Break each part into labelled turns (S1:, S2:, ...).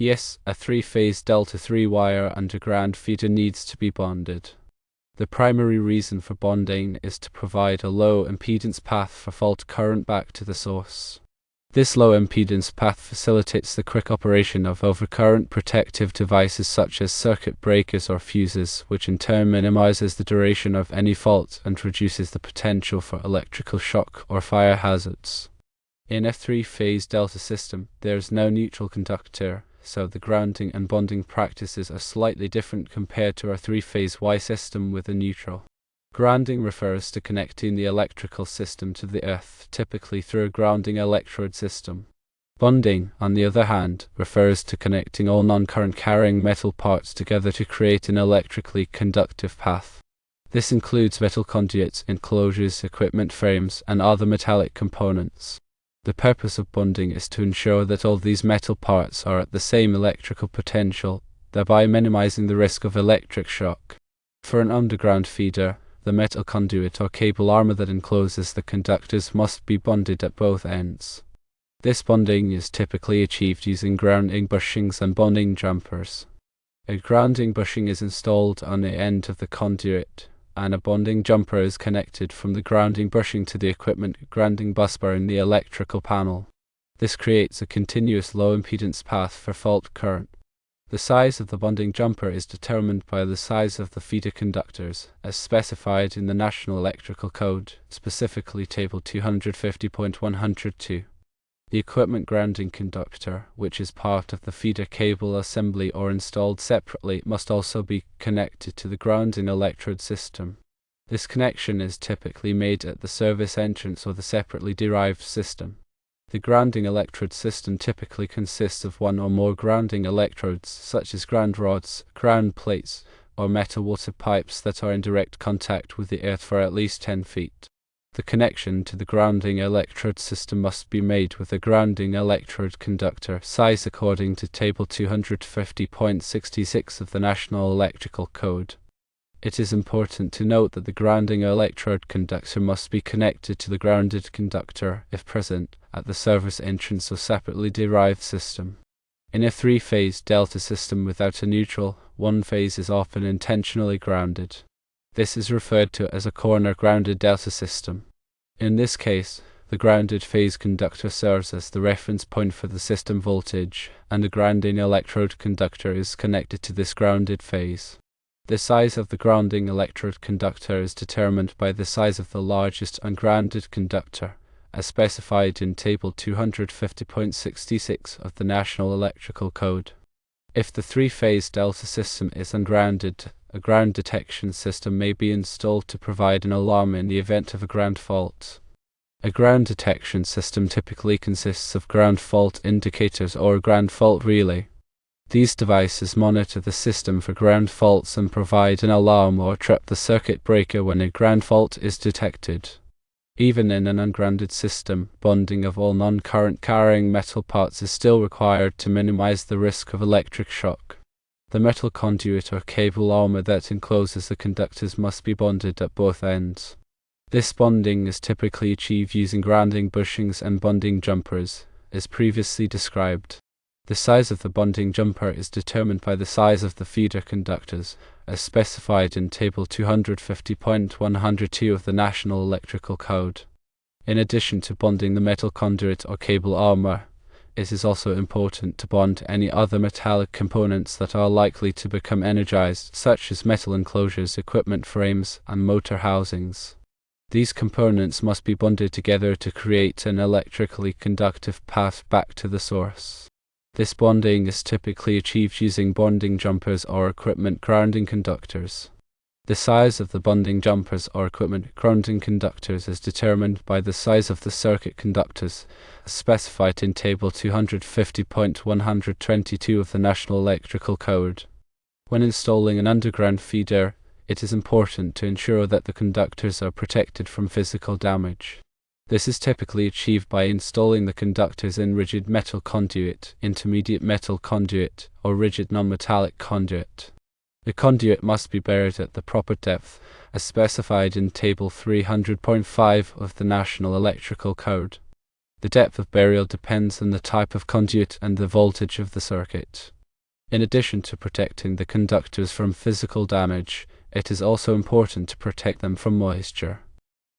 S1: Yes, a three-phase delta 3-wire underground feeder needs to be bonded. The primary reason for bonding is to provide a low impedance path for fault current back to the source. This low impedance path facilitates the quick operation of overcurrent protective devices such as circuit breakers or fuses, which in turn minimizes the duration of any fault and reduces the potential for electrical shock or fire hazards. In a three-phase delta system, there is no neutral conductor, so the grounding and bonding practices are slightly different compared to a three-phase Y system with a neutral. Grounding refers to connecting the electrical system to the earth, typically through a grounding electrode system. Bonding, on the other hand, refers to connecting all non-current carrying metal parts together to create an electrically conductive path. This includes metal conduits, enclosures, equipment frames, and other metallic components. The purpose of bonding is to ensure that all these metal parts are at the same electrical potential, thereby minimizing the risk of electric shock. For an underground feeder, the metal conduit or cable armor that encloses the conductors must be bonded at both ends. This bonding is typically achieved using grounding bushings and bonding jumpers. A grounding bushing is installed on the end of the conduit, and a bonding jumper is connected from the grounding bushing to the equipment grounding busbar in the electrical panel. This creates a continuous low impedance path for fault current. The size of the bonding jumper is determined by the size of the feeder conductors, as specified in the National Electrical Code, specifically Table 250.102. The equipment grounding conductor, which is part of the feeder cable assembly or installed separately, must also be connected to the grounding electrode system. This connection is typically made at the service entrance or the separately derived system. The grounding electrode system typically consists of one or more grounding electrodes, such as ground rods, ground plates, or metal water pipes that are in direct contact with the earth for at least 10 feet. The connection to the grounding electrode system must be made with a grounding electrode conductor size according to Table 250.66 of the National Electrical Code. It is important to note that the grounding electrode conductor must be connected to the grounded conductor, if present, at the service entrance or separately derived system. In a three-phase delta system without a neutral, one phase is often intentionally grounded. This is referred to as a corner grounded delta system. In this case, the grounded phase conductor serves as the reference point for the system voltage, and the grounding electrode conductor is connected to this grounded phase. The size of the grounding electrode conductor is determined by the size of the largest ungrounded conductor, as specified in Table 250.66 of the National Electrical Code. If the three-phase delta system is ungrounded, a ground detection system may be installed to provide an alarm in the event of a ground fault. A ground detection system typically consists of ground fault indicators or a ground fault relay. These devices monitor the system for ground faults and provide an alarm or trip the circuit breaker when a ground fault is detected. Even in an ungrounded system, bonding of all non-current carrying metal parts is still required to minimize the risk of electric shock. The metal conduit or cable armor that encloses the conductors must be bonded at both ends. This bonding is typically achieved using grounding bushings and bonding jumpers, as previously described. The size of the bonding jumper is determined by the size of the feeder conductors, as specified in Table 250.102 of the National Electrical Code. In addition to bonding the metal conduit or cable armor, it is also important to bond any other metallic components that are likely to become energized, such as metal enclosures, equipment frames, and motor housings. These components must be bonded together to create an electrically conductive path back to the source. This bonding is typically achieved using bonding jumpers or equipment grounding conductors. The size of the bonding jumpers or equipment grounding conductors is determined by the size of the circuit conductors, as specified in Table 250.122 of the National Electrical Code. When installing an underground feeder, it is important to ensure that the conductors are protected from physical damage. This is typically achieved by installing the conductors in rigid metal conduit, intermediate metal conduit, or rigid non-metallic conduit. The conduit must be buried at the proper depth, as specified in Table 300.5 of the National Electrical Code. The depth of burial depends on the type of conduit and the voltage of the circuit. In addition to protecting the conductors from physical damage, it is also important to protect them from moisture.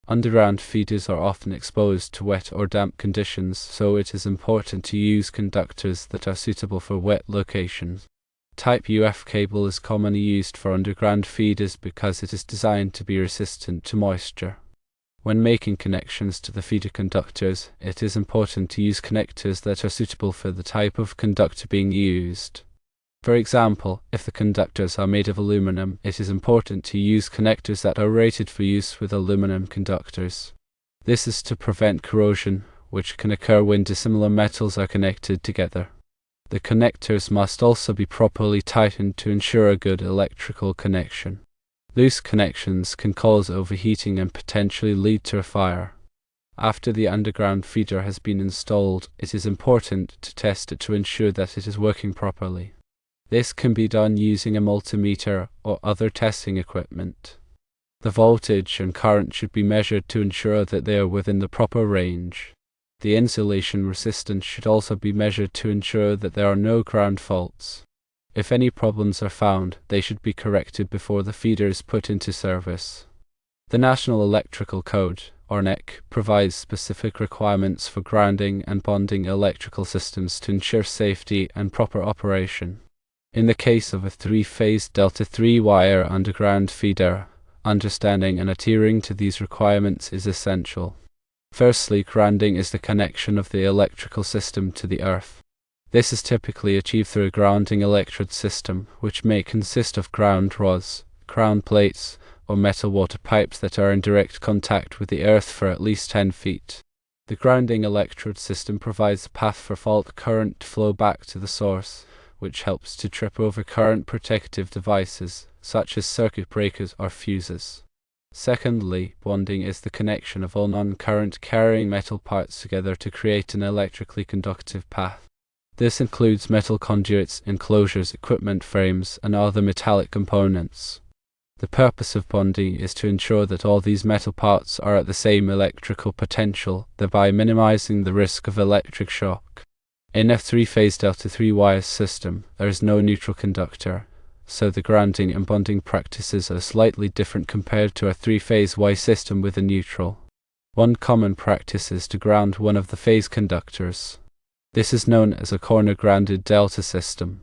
S1: Underground feeders are often exposed to wet or damp conditions, so it is important to use conductors that are suitable for wet locations. Type UF cable is commonly used for underground feeders because it is designed to be resistant to moisture. When making connections to the feeder conductors, it is important to use connectors that are suitable for the type of conductor being used. For example, if the conductors are made of aluminum, it is important to use connectors that are rated for use with aluminum conductors. This is to prevent corrosion, which can occur when dissimilar metals are connected together. The connectors must also be properly tightened to ensure a good electrical connection. Loose connections can cause overheating and potentially lead to a fire. After the underground feeder has been installed, it is important to test it to ensure that it is working properly. This can be done using a multimeter or other testing equipment. The voltage and current should be measured to ensure that they are within the proper range. The insulation resistance should also be measured to ensure that there are no ground faults. If any problems are found, they should be corrected before the feeder is put into service. The National Electrical Code, or NEC, provides specific requirements for grounding and bonding electrical systems to ensure safety and proper operation. In the case of a three-phase Delta 3 wire underground feeder, understanding and adhering to these requirements is essential. Firstly, grounding is the connection of the electrical system to the earth. This is typically achieved through a grounding electrode system, which may consist of ground rods, ground plates, or metal water pipes that are in direct contact with the earth for at least 10 feet. The grounding electrode system provides a path for fault current to flow back to the source, which helps to trip over current protective devices, such as circuit breakers or fuses. Secondly, bonding is the connection of all non-current carrying metal parts together to create an electrically conductive path. This includes metal conduits, enclosures, equipment frames, and other metallic components. The purpose of bonding is to ensure that all these metal parts are at the same electrical potential, thereby minimizing the risk of electric shock. In a three-phase Delta 3 wire system, there is no neutral conductor, so the grounding and bonding practices are slightly different compared to a three-phase Y system with a neutral. One common practice is to ground one of the phase conductors. This is known as a corner-grounded delta system.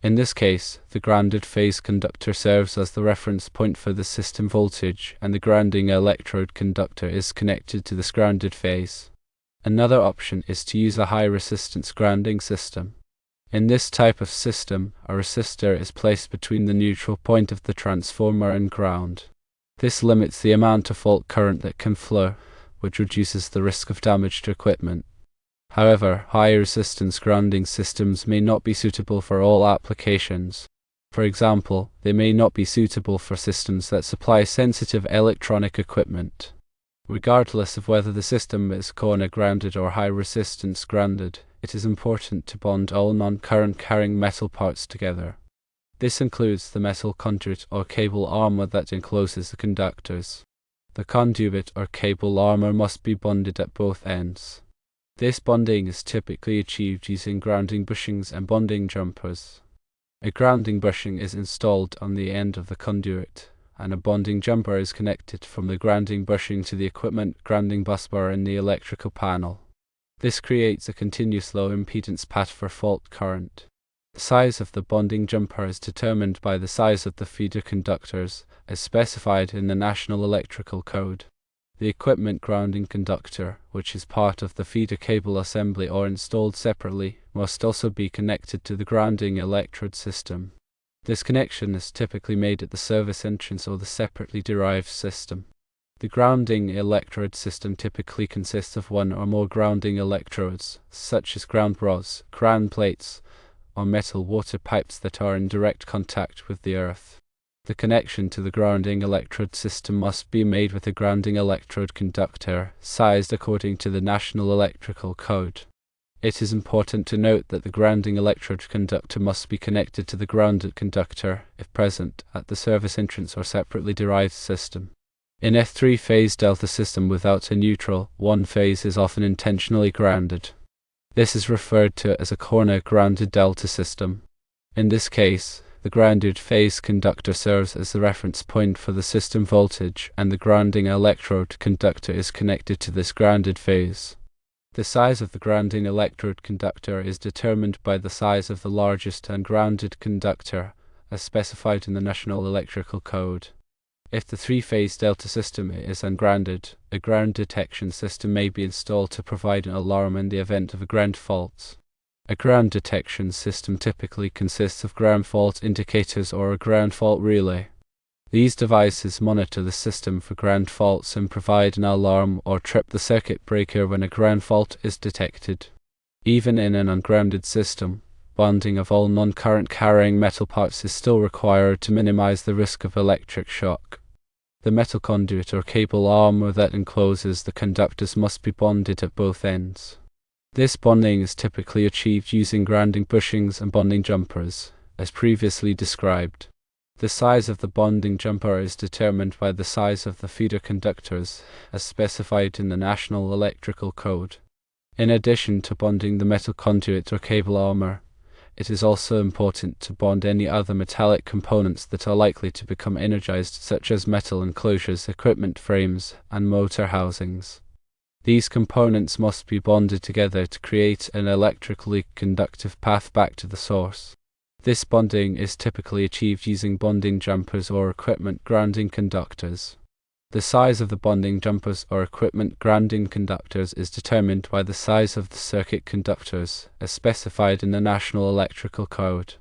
S1: In this case, the grounded phase conductor serves as the reference point for the system voltage, and the grounding electrode conductor is connected to this grounded phase. Another option is to use a high-resistance grounding system. In this type of system, a resistor is placed between the neutral point of the transformer and ground. This limits the amount of fault current that can flow, which reduces the risk of damage to equipment. However, high-resistance grounding systems may not be suitable for all applications. For example, they may not be suitable for systems that supply sensitive electronic equipment. Regardless of whether the system is corner-grounded or high-resistance grounded, it is important to bond all non-current carrying metal parts together. This includes the metal conduit or cable armor that encloses the conductors. The conduit or cable armor must be bonded at both ends. This bonding is typically achieved using grounding bushings and bonding jumpers. A grounding bushing is installed on the end of the conduit, and a bonding jumper is connected from the grounding bushing to the equipment grounding busbar in the electrical panel. This creates a continuous low impedance path for fault current. The size of the bonding jumper is determined by the size of the feeder conductors, as specified in the National Electrical Code. The equipment grounding conductor, which is part of the feeder cable assembly or installed separately, must also be connected to the grounding electrode system. This connection is typically made at the service entrance or the separately derived system. The grounding electrode system typically consists of one or more grounding electrodes, such as ground rods, ground plates, or metal water pipes that are in direct contact with the earth. The connection to the grounding electrode system must be made with a grounding electrode conductor, sized according to the National Electrical Code. It is important to note that the grounding electrode conductor must be connected to the grounded conductor, if present, at the service entrance or separately derived system. In a three-phase delta system without a neutral, one phase is often intentionally grounded. This is referred to as a corner-grounded delta system. In this case, the grounded phase conductor serves as the reference point for the system voltage, and the grounding electrode conductor is connected to this grounded phase. The size of the grounding electrode conductor is determined by the size of the largest ungrounded conductor, as specified in the National Electrical Code. If the three-phase delta system is ungrounded, a ground detection system may be installed to provide an alarm in the event of a ground fault. A ground detection system typically consists of ground fault indicators or a ground fault relay. These devices monitor the system for ground faults and provide an alarm or trip the circuit breaker when a ground fault is detected. Even in an ungrounded system, bonding of all non-current carrying metal parts is still required to minimize the risk of electric shock. The metal conduit or cable armor that encloses the conductors must be bonded at both ends. This bonding is typically achieved using grounding bushings and bonding jumpers, as previously described. The size of the bonding jumper is determined by the size of the feeder conductors, as specified in the National Electrical Code. In addition to bonding the metal conduit or cable armor, it is also important to bond any other metallic components that are likely to become energized, such as metal enclosures, equipment frames, and motor housings. These components must be bonded together to create an electrically conductive path back to the source. This bonding is typically achieved using bonding jumpers or equipment grounding conductors. The size of the bonding jumpers or equipment grounding conductors is determined by the size of the circuit conductors, as specified in the National Electrical Code.